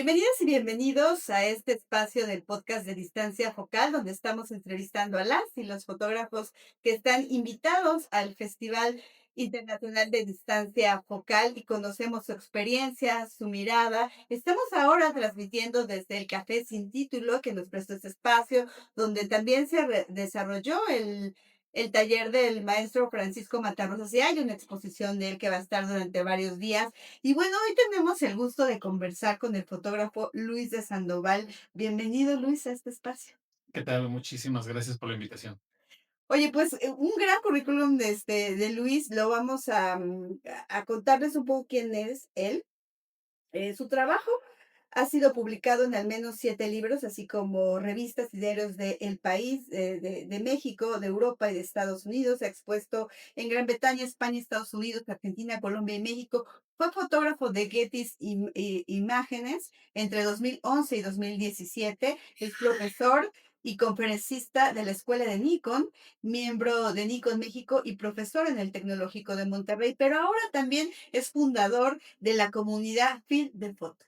Bienvenidas y bienvenidos a este espacio del podcast de Distancia Focal, donde estamos entrevistando a las y los fotógrafos que están invitados al Festival Internacional de Distancia Focal y conocemos su experiencia, su mirada. Estamos ahora transmitiendo desde el Café Sin Título, que nos prestó este espacio, donde también se desarrolló el taller del maestro Francisco Matarrosas y hay una exposición de él que va a estar durante varios días. Y bueno, hoy tenemos el gusto de conversar con el fotógrafo Luis de Sandoval. Bienvenido, Luis, a este espacio. ¿Qué tal? Muchísimas gracias por la invitación. Oye, pues un gran currículum de Luis, lo vamos a contarles un poco quién es él. Su trabajo ha sido publicado en al menos 7 libros, así como revistas y diarios de El País, de México, de Europa y de Estados Unidos. Se ha expuesto en Gran Bretaña, España, Estados Unidos, Argentina, Colombia y México. Fue fotógrafo de Getty Imágenes entre 2011 y 2017. Es profesor y conferencista de la Escuela de Nikon, miembro de Nikon México y profesor en el Tecnológico de Monterrey, pero ahora también es fundador de la comunidad Film de Foto.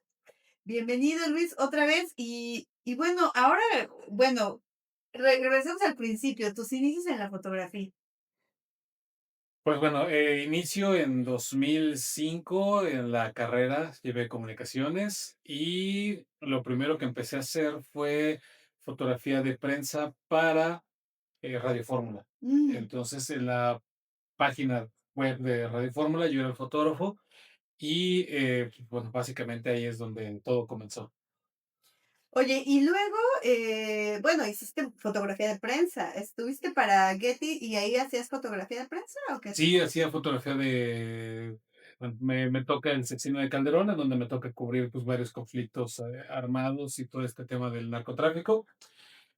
Bienvenido, Luis, otra vez. Y bueno, ahora, bueno, regresemos al principio, tus inicios en la fotografía. Pues bueno, inicio en 2005 en la carrera, llevé comunicaciones y lo primero que empecé a hacer fue fotografía de prensa para Radio Fórmula. Mm. Entonces, en la página web de Radio Fórmula, yo era el fotógrafo y pues, bueno, básicamente ahí es donde todo comenzó. Oye, y luego, bueno, hiciste fotografía de prensa. ¿Estuviste para Getty y ahí hacías fotografía de prensa o qué? Sí, hacía fotografía de bueno, me toca el sexenio de Calderón, en donde me toca cubrir, pues, varios conflictos, armados y todo este tema del narcotráfico.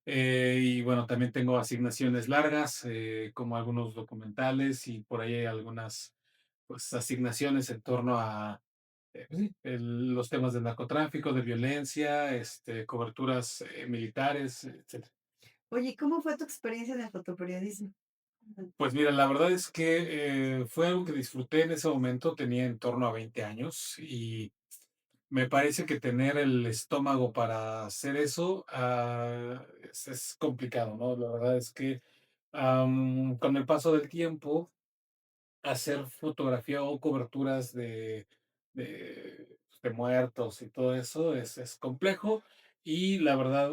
Y bueno, también tengo asignaciones largas, como algunos documentales y por ahí hay algunas, pues, asignaciones en torno a, pues sí, los temas del narcotráfico, de violencia, coberturas, militares, etcétera. Oye, ¿cómo fue tu experiencia en el fotoperiodismo? Pues mira, la verdad es que, fue algo que disfruté en ese momento, tenía en torno a 20 años, y me parece que tener el estómago para hacer eso, es complicado, ¿no? La verdad es que, con el paso del tiempo, hacer fotografía o coberturas de muertos y todo eso es complejo, y la verdad,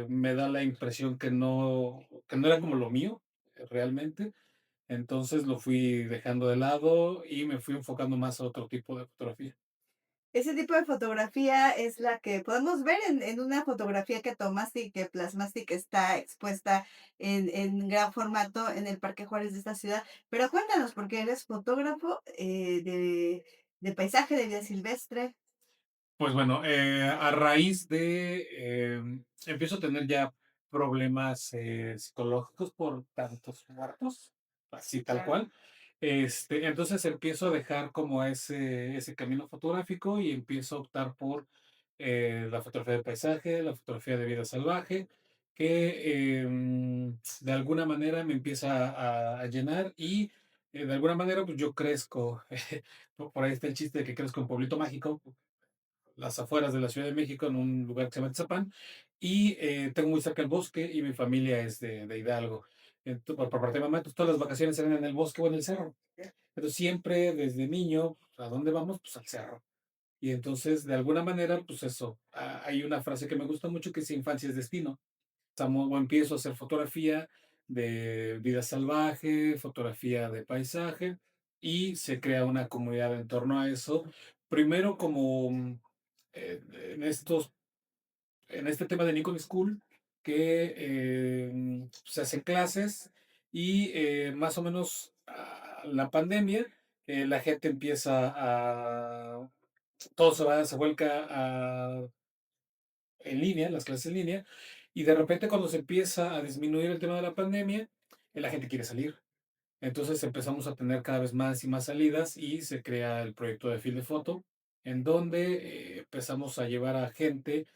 me da la impresión que no era como lo mío, realmente. Entonces lo fui dejando de lado y me fui enfocando más a otro tipo de fotografía. Ese tipo de fotografía es la que podemos ver en una fotografía que tomaste y que plasmaste y que está expuesta en gran formato en el Parque Juárez de esta ciudad. Pero cuéntanos, porque eres fotógrafo de paisaje, de vida silvestre. Pues bueno, a raíz de, empiezo a tener ya problemas, psicológicos por tantos muertos, así tal Claro. cual. Entonces empiezo a dejar como ese camino fotográfico y empiezo a optar por, la fotografía de paisaje, la fotografía de vida salvaje, que, de alguna manera me empieza a llenar y, de alguna manera, pues, yo crezco, por ahí está el chiste de que crezco en pueblito mágico, las afueras de la Ciudad de México, en un lugar que se llama Tizapán, y tengo muy cerca el bosque y mi familia es de Hidalgo. Por parte de mamá, entonces todas las vacaciones eran en el bosque o en el cerro. Pero siempre desde niño, ¿a dónde vamos? Pues al cerro. Y entonces, de alguna manera, pues eso, hay una frase que me gusta mucho que dice infancia es destino. O empiezo a hacer fotografía de vida salvaje, fotografía de paisaje, y se crea una comunidad en torno a eso. Primero como eh, en estos, en este tema de Nikon School, que se hacen clases y más o menos la pandemia, la gente empieza todo se vuelca en línea, las clases en línea, y de repente cuando se empieza a disminuir el tema de la pandemia, la gente quiere salir. Entonces empezamos a tener cada vez más y más salidas y se crea el proyecto de Fil de Foto, en donde empezamos a llevar a gente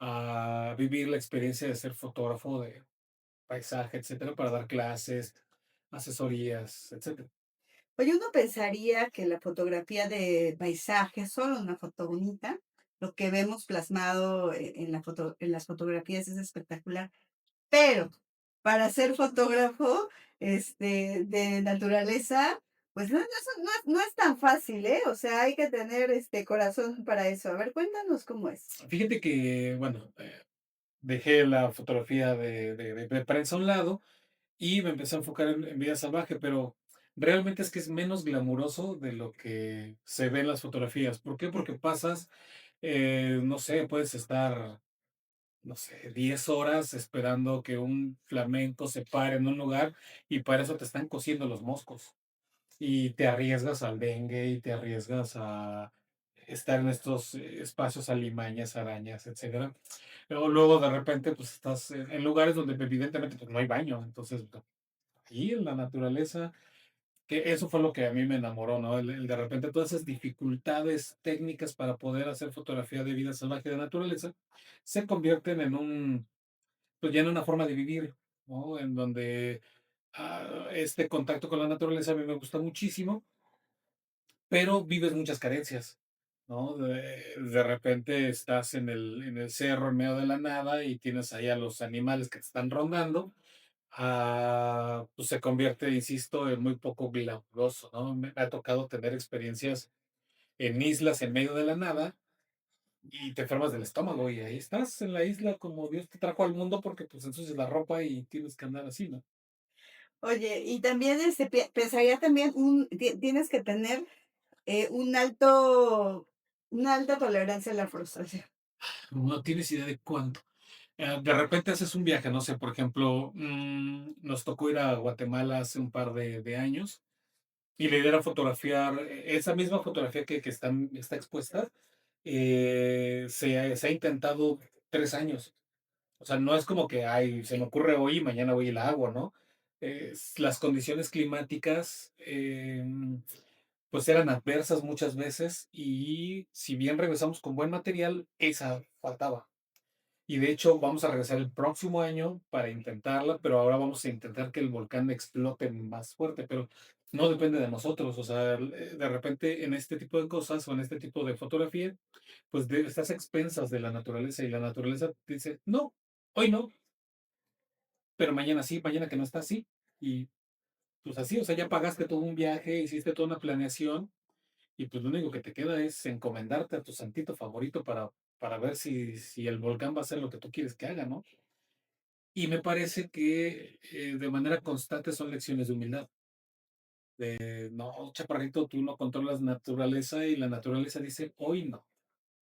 a vivir la experiencia de ser fotógrafo de paisaje, etcétera, para dar clases, asesorías, etcétera. Oye, uno pensaría que la fotografía de paisaje, solo una foto bonita, lo que vemos plasmado en la foto en las fotografías es espectacular. Pero para ser fotógrafo, de naturaleza, pues no es tan fácil, ¿eh? O sea, hay que tener, corazón para eso. A ver, cuéntanos cómo es. Fíjate que, bueno, dejé la fotografía de prensa a un lado y me empecé a enfocar en vida salvaje, pero realmente es que es menos glamuroso de lo que se ve en las fotografías. ¿Por qué? Porque pasas, no sé, puedes estar, no sé, 10 horas esperando que un flamenco se pare en un lugar y para eso te están cosiendo los moscos. Y te arriesgas al dengue y te arriesgas a estar en estos espacios, alimañas, arañas, etcétera. Luego de repente, pues estás en lugares donde evidentemente pues, no hay baño. Entonces, ahí en la naturaleza, que eso fue lo que a mí me enamoró, ¿no? El de repente todas esas dificultades técnicas para poder hacer fotografía de vida salvaje de naturaleza se convierten en pues ya en una forma de vivir, ¿no? En donde este contacto con la naturaleza a mí me gusta muchísimo, pero vives muchas carencias, ¿no? De repente estás en el cerro, en medio de la nada, y tienes ahí a los animales que te están rondando. Pues se convierte, insisto, en muy poco glamuroso, ¿no? Me ha tocado tener experiencias en islas en medio de la nada y te enfermas del estómago y ahí estás en la isla como Dios te trajo al mundo porque pues ensucias la ropa y tienes que andar así, ¿no? Oye, y también, pensaría también tienes que tener, un alto una alta tolerancia a la frustración. No tienes idea de cuánto. De repente haces un viaje, no sé, por ejemplo, nos tocó ir a Guatemala hace un par de años y la idea era fotografiar esa misma fotografía que está expuesta. Se ha intentado 3 años. O sea, no es como que ay, se me ocurre hoy y mañana voy y la hago, ¿no? Las condiciones climáticas pues eran adversas muchas veces y si bien regresamos con buen material, esa faltaba. Y de hecho, vamos a regresar el próximo año para intentarla, pero ahora vamos a intentar que el volcán explote más fuerte, pero no depende de nosotros. O sea, de repente en este tipo de cosas o en este tipo de fotografía, pues estás a expensas de la naturaleza y la naturaleza te dice, no, hoy no, pero mañana sí, mañana que no está así. Y pues así, o sea, ya pagaste todo un viaje, hiciste toda una planeación y pues lo único que te queda es encomendarte a tu santito favorito para ver si el volcán va a hacer lo que tú quieres que haga, ¿no? Y me parece que de manera constante son lecciones de humildad. No, chaparrito, tú no controlas naturaleza y la naturaleza dice, hoy no.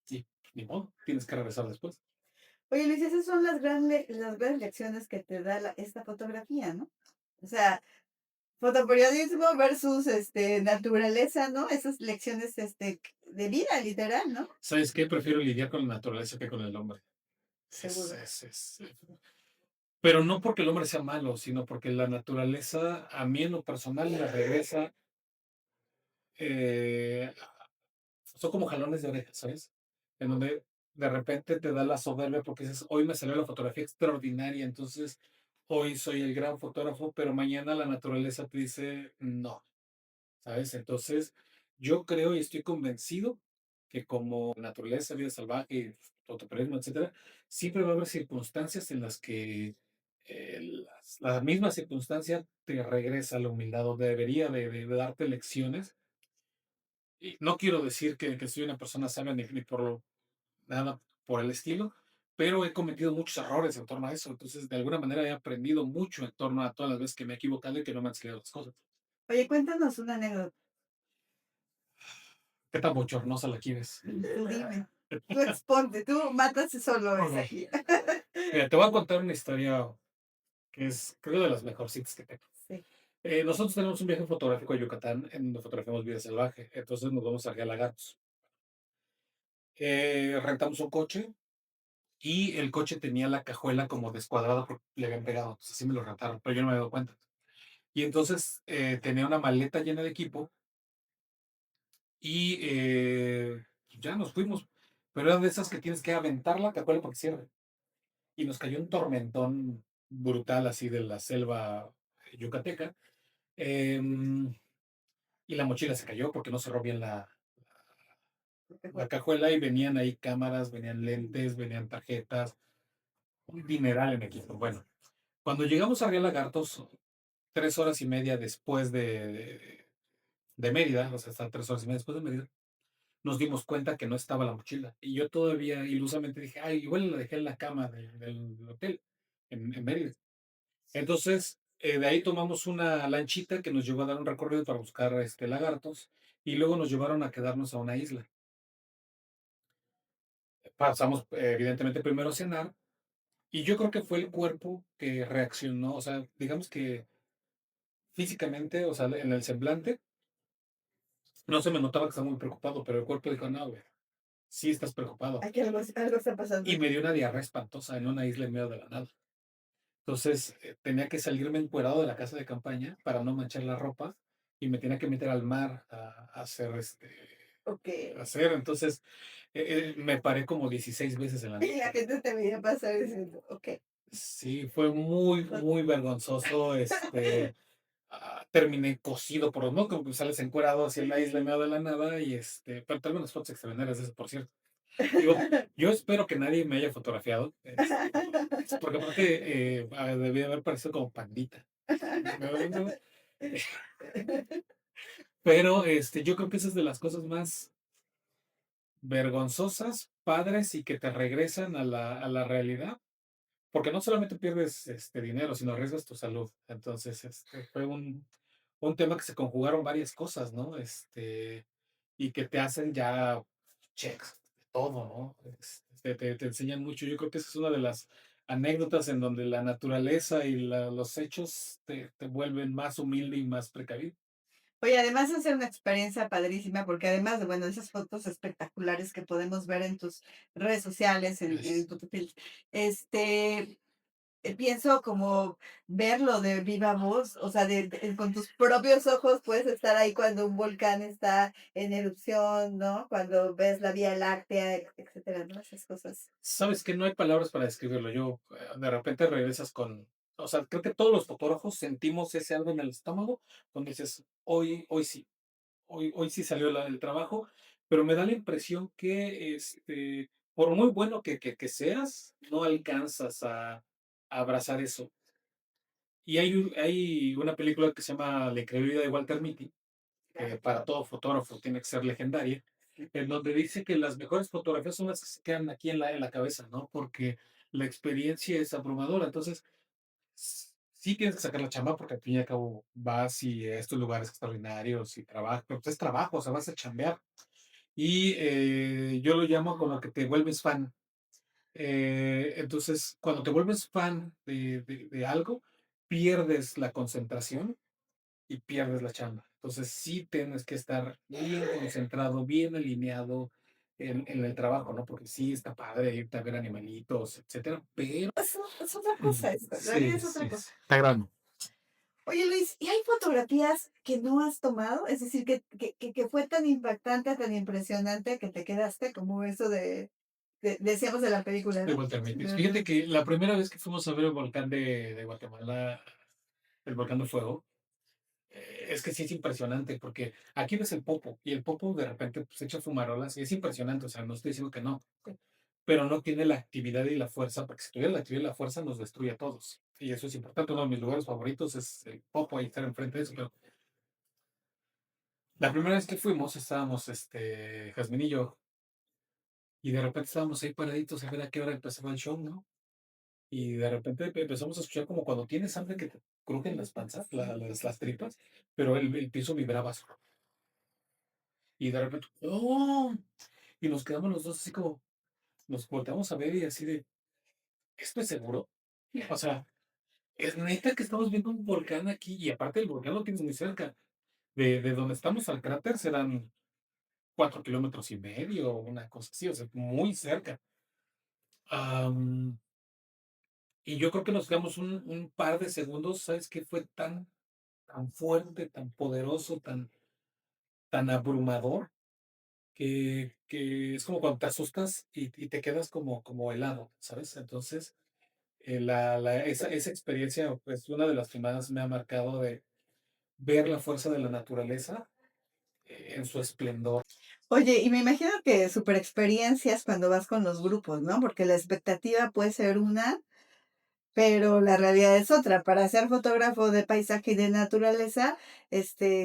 Sí, ni modo, tienes que regresar después. Oye, Luis, esas son las grandes lecciones que te da esta fotografía, ¿no? O sea, fotoperiodismo versus, naturaleza, ¿no? Esas lecciones, de vida, literal, ¿no? ¿Sabes qué? Prefiero lidiar con la naturaleza que con el hombre. Es, Seguro. es, es, pero no porque el hombre sea malo, sino porque la naturaleza a mí en lo personal me regresa, eh, son como jalones de orejas, ¿sabes? En donde de repente te da la soberbia porque dices, hoy me salió la fotografía extraordinaria, entonces hoy soy el gran fotógrafo, pero mañana la naturaleza te dice no, ¿sabes? Entonces yo creo y estoy convencido que como naturaleza, vida salvaje, fotoperismo, etcétera, siempre va a haber circunstancias en las que la misma circunstancia te regresa a la humildad o debería de darte lecciones. Y no quiero decir que soy una persona sabia ni por nada por el estilo, pero he cometido muchos errores en torno a eso. Entonces, de alguna manera he aprendido mucho en torno a todas las veces que me he equivocado y que no me han salido las cosas. Oye, cuéntanos una anécdota. ¿Qué tan bochornosa la quieres? Tú dime. Tú exponte, tú mátate solo es Ok. aquí. Mira, te voy a contar una historia que es, creo, de las mejorcitas que tengo. Sí. Nosotros tenemos un viaje fotográfico a Yucatán en donde fotografiamos vida salvaje. Entonces nos vamos a Galápagos. Rentamos un coche y el coche tenía la cajuela como descuadrada porque le habían pegado. Entonces así me lo rentaron, pero yo no me había dado cuenta. Y entonces tenía una maleta llena de equipo y ya nos fuimos. Pero eran de esas que tienes que aventar la cajuela porque cierre. Y nos cayó un tormentón brutal así de la selva yucateca. em, y la mochila se cayó porque no cerró bien qué la fuerte. cajuela y venían ahí cámaras, venían lentes, venían tarjetas, un dineral en equipo. Bueno, cuando llegamos a Real Lagartos, 3 horas y media después de Mérida, o sea, hasta 3 horas y media después de Mérida, nos dimos cuenta que no estaba la mochila. Y yo todavía ilusamente dije, ay, igual la dejé en la cama del hotel, en Mérida. Entonces, de ahí tomamos una lanchita que nos llevó a dar un recorrido para buscar lagartos y luego nos llevaron a quedarnos a una isla. Pasamos, evidentemente, primero a cenar y yo creo que fue el cuerpo que reaccionó, o sea, digamos que físicamente, o sea, en el semblante, no se me notaba que estaba muy preocupado, pero el cuerpo dijo, no, güey, sí estás preocupado. Aquí algo está pasando Y aquí. me dio una diarrea espantosa en una isla en medio de la nada. Entonces, tenía que salirme encuerado de la casa de campaña para no manchar la ropa y me tenía que meter al mar a hacer Okey. hacer. Entonces, me paré como 16 veces en la Y la noche. gente te veía pasar diciendo: "Okey". Sí, fue muy, muy vergonzoso. Terminé cosido por los mocos, como que sales encuerado hacia la isla en medio de la nada pero tengo unas fotos extraordinarias de eso, por cierto. Digo, yo espero que nadie me haya fotografiado, porque aparte, debí haber parecido como pandita. No, no, pero, yo creo que esa es de las cosas más vergonzosas, padres y que te regresan a la realidad, porque no solamente pierdes, dinero, sino arriesgas tu salud. Entonces, fue un tema que se conjugaron varias cosas, ¿no? Y que te hacen ya checks de todo, ¿no? Te enseñan mucho. Yo creo que esa es una de las anécdotas en donde la naturaleza y los hechos te vuelven más humilde y más precavido. Oye, además de ser una experiencia padrísima, porque además de, bueno, esas fotos espectaculares que podemos ver en tus redes sociales, en Gracias. tu perfil, pienso como verlo de viva voz, o sea, con tus propios ojos puedes estar ahí cuando un volcán está en erupción, ¿no? Cuando ves la Vía Láctea, etcétera, ¿no? Esas cosas. Sabes que no hay palabras para describirlo. De repente regresas o sea, creo que todos los fotógrafos sentimos ese algo en el estómago donde dices, hoy sí, hoy sí salió el trabajo, pero me da la impresión que, por muy bueno que seas, no alcanzas a abrazar eso. Y hay una película que se llama La increíble vida de Walter Mitty, que Claro. para todo fotógrafo tiene que ser legendaria, en donde dice que las mejores fotografías son las que se quedan aquí en la cabeza, ¿no? Porque la experiencia es abrumadora. Entonces, sí tienes que sacar la chamba porque al fin y al cabo vas y a estos lugares extraordinarios y trabajas, pero pues es trabajo, o sea, vas a chambear. Y yo lo llamo como que te vuelves fan. Entonces, cuando te vuelves fan de algo, pierdes la concentración y pierdes la chamba. Entonces, sí tienes que estar bien concentrado, bien alineado en el trabajo, ¿no? Porque sí está padre irte a ver animalitos, etcétera, pero Es otra cosa esto, la vida sí, es otra sí, cosa. está grande. Oye, Luis, ¿y hay fotografías que no has tomado? Es decir, que fue tan impactante, tan impresionante que te quedaste como eso decíamos de la película, De ¿no? Walter Mitty. Fíjate De que la primera vez que fuimos a ver el volcán de Guatemala, el volcán de fuego, es que sí es impresionante, porque aquí ves el Popo, y el Popo de repente pues echa fumarolas, y es impresionante, o sea, no estoy diciendo que no, pero no tiene la actividad y la fuerza, porque si tuviera la actividad y la fuerza nos destruye a todos. Y eso es importante. Uno de mis lugares favoritos es el Popo, ahí estar enfrente de eso. Pero la primera vez que fuimos, estábamos, Jazmín y yo, y de repente estábamos ahí paraditos a ver a qué hora empezaba el show, ¿no? Y de repente empezamos a escuchar como cuando tienes hambre que te crujen las panzas, las tripas, pero el piso vibraba así. Y de repente, ¡oh! Y nos quedamos los dos así como, nos volteamos a ver y así de, ¿esto es seguro? O sea, es neta que estamos viendo un volcán aquí y aparte el volcán lo tienes muy cerca. De donde estamos al cráter serán 4,5 kilómetros, una cosa así, o sea, muy cerca. Am, y yo creo que nos quedamos un par de segundos, ¿sabes qué? Fue tan fuerte, tan poderoso, tan abrumador, que es como cuando te asustas y te quedas como helado, ¿sabes? Entonces, esa experiencia es una de las que más me ha marcado de ver la fuerza de la naturaleza en su esplendor. Oye, y me imagino que super experiencias cuando vas con los grupos, ¿no? Porque la expectativa puede ser una, pero la realidad es otra. Para ser fotógrafo de paisaje y de naturaleza,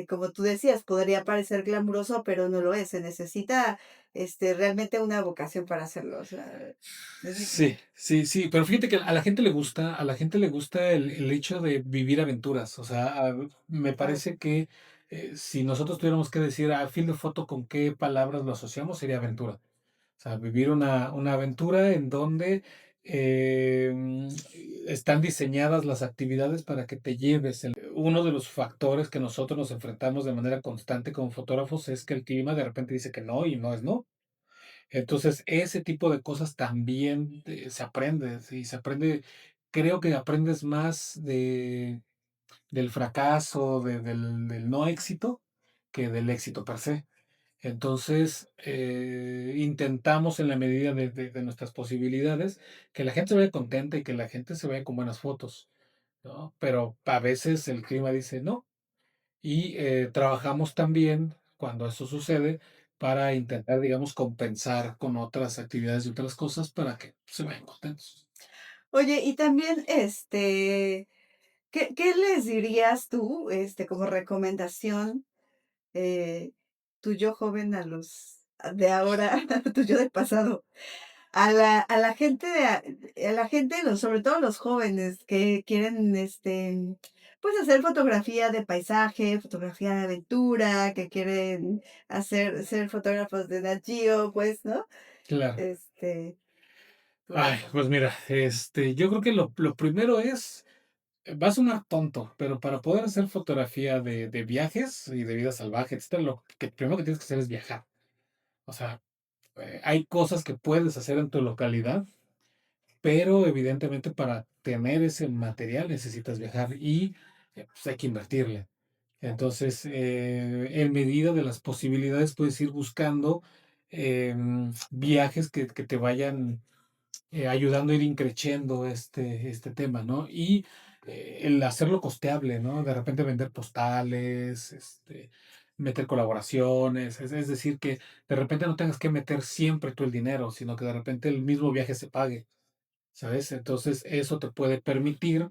como tú decías, podría parecer glamuroso, pero no lo es. Se necesita, realmente una vocación para hacerlo. O sea, es Sí, difícil. sí, sí, pero fíjate que a la gente le gusta, a la gente le gusta el hecho de vivir aventuras. O sea, me Claro. parece que si nosotros tuviéramos que decir a film de foto con qué palabras lo asociamos, sería aventura. O sea, vivir una aventura en donde em, están diseñadas las actividades para que te lleves. Uno de los factores que nosotros nos enfrentamos de manera constante como fotógrafos es que el clima de repente dice que no y no es no. Entonces, ese tipo de cosas también se aprende, sí, se aprende, creo que aprendes más del fracaso, del no éxito, que del éxito per se. Entonces, intentamos en la medida de nuestras posibilidades que la gente se vaya contenta y que la gente se vaya con buenas fotos, ¿no? Pero a veces el clima dice no. Y trabajamos también cuando eso sucede para intentar, digamos, compensar con otras actividades y otras cosas para que se vayan contentos. Oye, y también, ¿qué les dirías tú, como recomendación, eh, tu yo joven de ahora, tu yo del pasado, a la gente a la gente, sobre todo los jóvenes que quieren, pues, hacer fotografía de paisaje, fotografía de aventura, que quieren ser fotógrafos de Nat Geo, pues, ¿no? Claro. Este, Ay, pues mira, yo creo que lo primero es, va a sonar tonto, pero para poder hacer fotografía de viajes y de vida salvaje, etcétera, lo que primero que tienes que hacer es viajar. O sea, hay cosas que puedes hacer en tu localidad, pero evidentemente para tener ese material necesitas viajar y pues hay que invertirle. Entonces, en medida de las posibilidades, puedes ir buscando viajes que te vayan ayudando a ir increciendo este tema, ¿no? Y el hacerlo costeable, ¿no? De repente vender postales, meter colaboraciones, es decir, que de repente no tengas que meter siempre tú el dinero, sino que de repente el mismo viaje se pague. ¿Sabes? Entonces, eso te puede permitir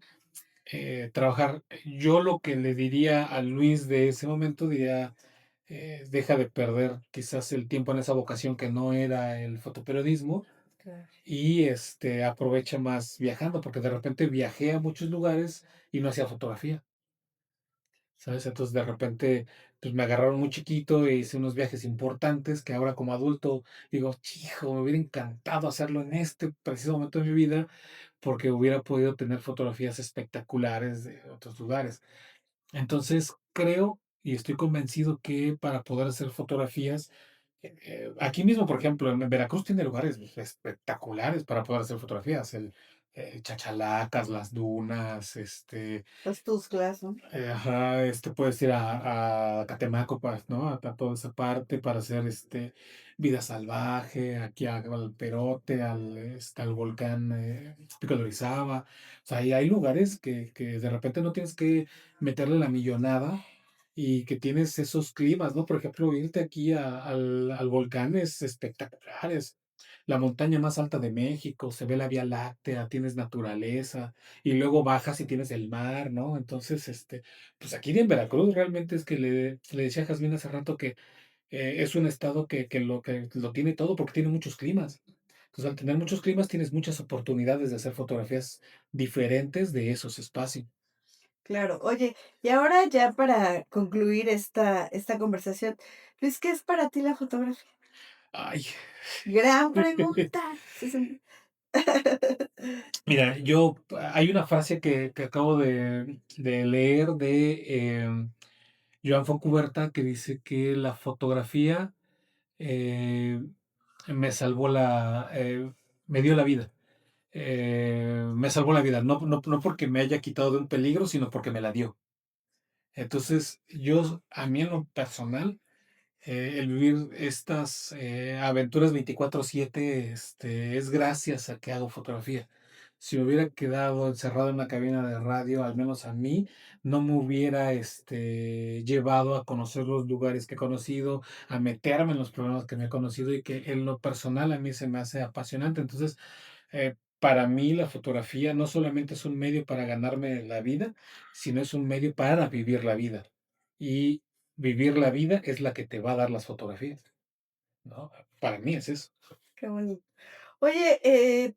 trabajar. Yo lo que le diría a Luis de ese momento, diría, deja de perder quizás el tiempo en esa vocación que no era el fotoperiodismo claro. y aprovecha más viajando, porque de repente viajé a muchos lugares y no hacía fotografía. ¿Sabes? Entonces de repente pues me agarraron muy chiquito e hice unos viajes importantes que ahora como adulto digo, hijo, me hubiera encantado hacerlo en este preciso momento de mi vida porque hubiera podido tener fotografías espectaculares de otros lugares. Entonces, creo y estoy convencido que para poder hacer fotografías, aquí mismo, por ejemplo, en Veracruz tiene lugares espectaculares para poder hacer fotografías, Chachalacas, las dunas, Los Tuxtlas, ¿no? ajá, puedes ir a Catemaco, ¿no? A toda esa parte para hacer vida salvaje, aquí al Perote, al volcán Pico de Orizaba. O sea, y hay lugares que de repente no tienes que meterle la millonada y que tienes esos climas, ¿no? Por ejemplo, irte aquí al volcán es espectacular, es la montaña más alta de México, se ve la Vía Láctea, tienes naturaleza y luego bajas y tienes el mar, ¿no? Entonces, pues aquí en Veracruz realmente es que le decía a Jazmín hace rato que es un estado que lo tiene todo porque tiene muchos climas. Entonces, al tener muchos climas, tienes muchas oportunidades de hacer fotografías diferentes de esos espacios. Claro. Oye, y ahora ya para concluir esta conversación, Luis, ¿qué es para ti la fotografía? Ay, Gran pregunta. Sí, sí. mira, hay una frase que acabo de leer de Joan Fontcuberta que dice que la fotografía eh, me salvó me dio la vida. Me salvó la vida, no porque me haya quitado de un peligro, sino porque me la dio. Entonces, a mí en lo personal, el vivir estas aventuras 24/7 es gracias a que hago fotografía. si me hubiera quedado encerrado en una cabina de radio, al menos a mí, no me hubiera, llevado a conocer los lugares que he conocido, a meterme en los problemas que me he conocido y que en lo personal a mí se me hace apasionante. Entonces, para mí la fotografía no solamente es un medio para ganarme la vida, sino es un medio para vivir la vida. Y vivir la vida es la que te va a dar las fotografías, ¿no? Para mí es eso. Qué bonito. Oye,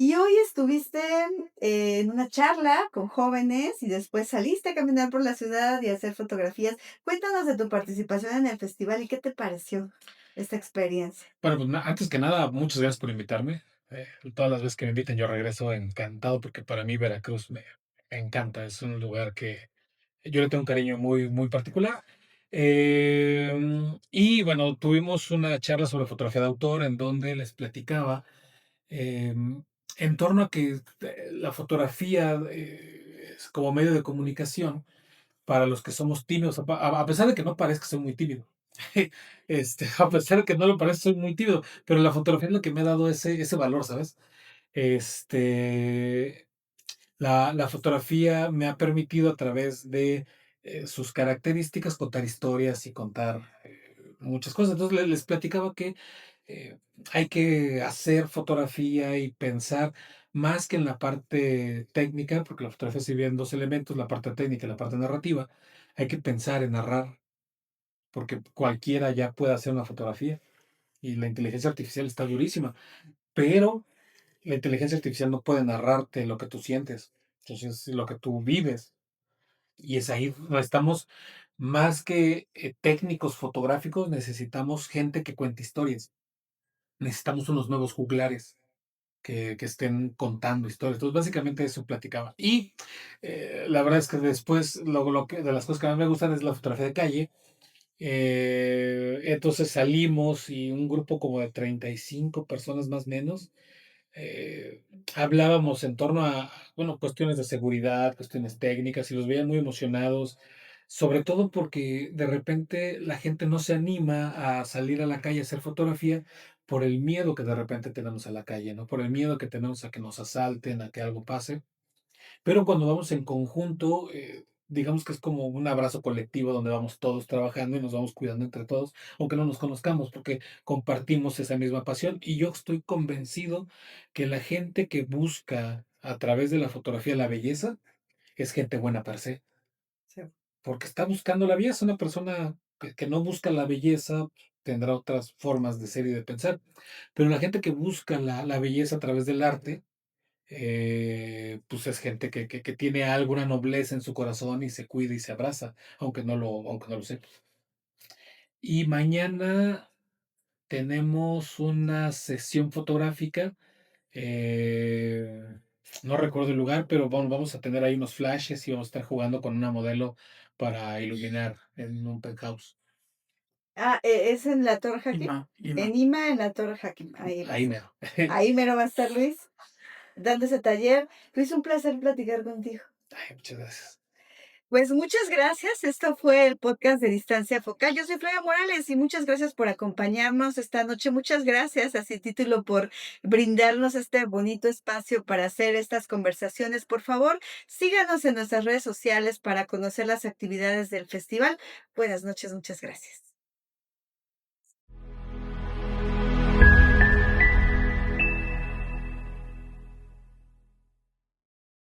y hoy estuviste en una charla con jóvenes y después saliste a caminar por la ciudad y a hacer fotografías. Cuéntanos de tu participación en el festival y qué te pareció esta experiencia. Bueno, pues, antes que nada, muchas gracias por invitarme. Todas las veces que me inviten, yo regreso encantado, porque para mí Veracruz me encanta. Es un lugar que yo le tengo un cariño muy, muy particular. Y bueno, tuvimos una charla sobre fotografía de autor en donde les platicaba em, en torno a que la fotografía es como medio de comunicación para los que somos tímidos, a pesar de que no parezca, soy muy tímido. A pesar de que no lo parezca, soy muy tímido, pero la fotografía es lo que me ha dado ese valor, ¿sabes? Este, la fotografía me ha permitido a través de sus características contar historias y contar muchas cosas. Entonces les platicaba que eh, hay que hacer fotografía y pensar más que en la parte técnica, porque la fotografía se divide en dos elementos, la parte técnica y la parte narrativa. Hay que pensar en narrar, porque cualquiera ya puede hacer una fotografía y la inteligencia artificial está durísima, pero la inteligencia artificial no puede narrarte lo que tú sientes, entonces lo que tú vives. Y es ahí donde estamos, más que técnicos fotográficos, necesitamos gente que cuente historias. Necesitamos unos nuevos juglares que estén contando historias. Entonces, básicamente eso platicaba. Y la verdad es que después, lo que, de las cosas que más me gustan es la fotografía de calle. Entonces salimos y un grupo como de 35 personas más o menos, eh, hablábamos en torno a, bueno, cuestiones de seguridad, cuestiones técnicas, y los veían muy emocionados, sobre todo porque de repente la gente no se anima a salir a la calle a hacer fotografía por el miedo que de repente tenemos a la calle, ¿no? Por el miedo que tenemos a que nos asalten, a que algo pase. Pero cuando vamos en conjunto, digamos que es como un abrazo colectivo donde vamos todos trabajando y nos vamos cuidando entre todos, aunque no nos conozcamos, porque compartimos esa misma pasión. Y yo estoy convencido que la gente que busca a través de la fotografía la belleza es gente buena per se, Sí. porque está buscando la belleza. Una persona que no busca la belleza tendrá otras formas de ser y de pensar, pero la gente que busca la belleza a través del arte, pues es gente que tiene alguna nobleza en su corazón y se cuida y se abraza, aunque no lo sepa. Y mañana tenemos una sesión fotográfica, eh, no recuerdo el lugar, pero vamos a tener ahí unos flashes y vamos a estar jugando con una modelo para iluminar en un penthouse. Ah, ¿es en la Torre Jaquín? Ima, En Ima, en la Torre Jaquín. Ahí va a ahí ser. mero. Ahí mero va a estar Luis, dando ese taller. Luis, un placer platicar contigo. Ay, muchas gracias. Pues muchas gracias. Esto fue el podcast de Distancia Focal. Yo soy Flavia Morales y muchas gracias por acompañarnos esta noche. Muchas gracias a Título por brindarnos este bonito espacio para hacer estas conversaciones. Por favor, síganos en nuestras redes sociales para conocer las actividades del festival. Buenas noches, muchas gracias.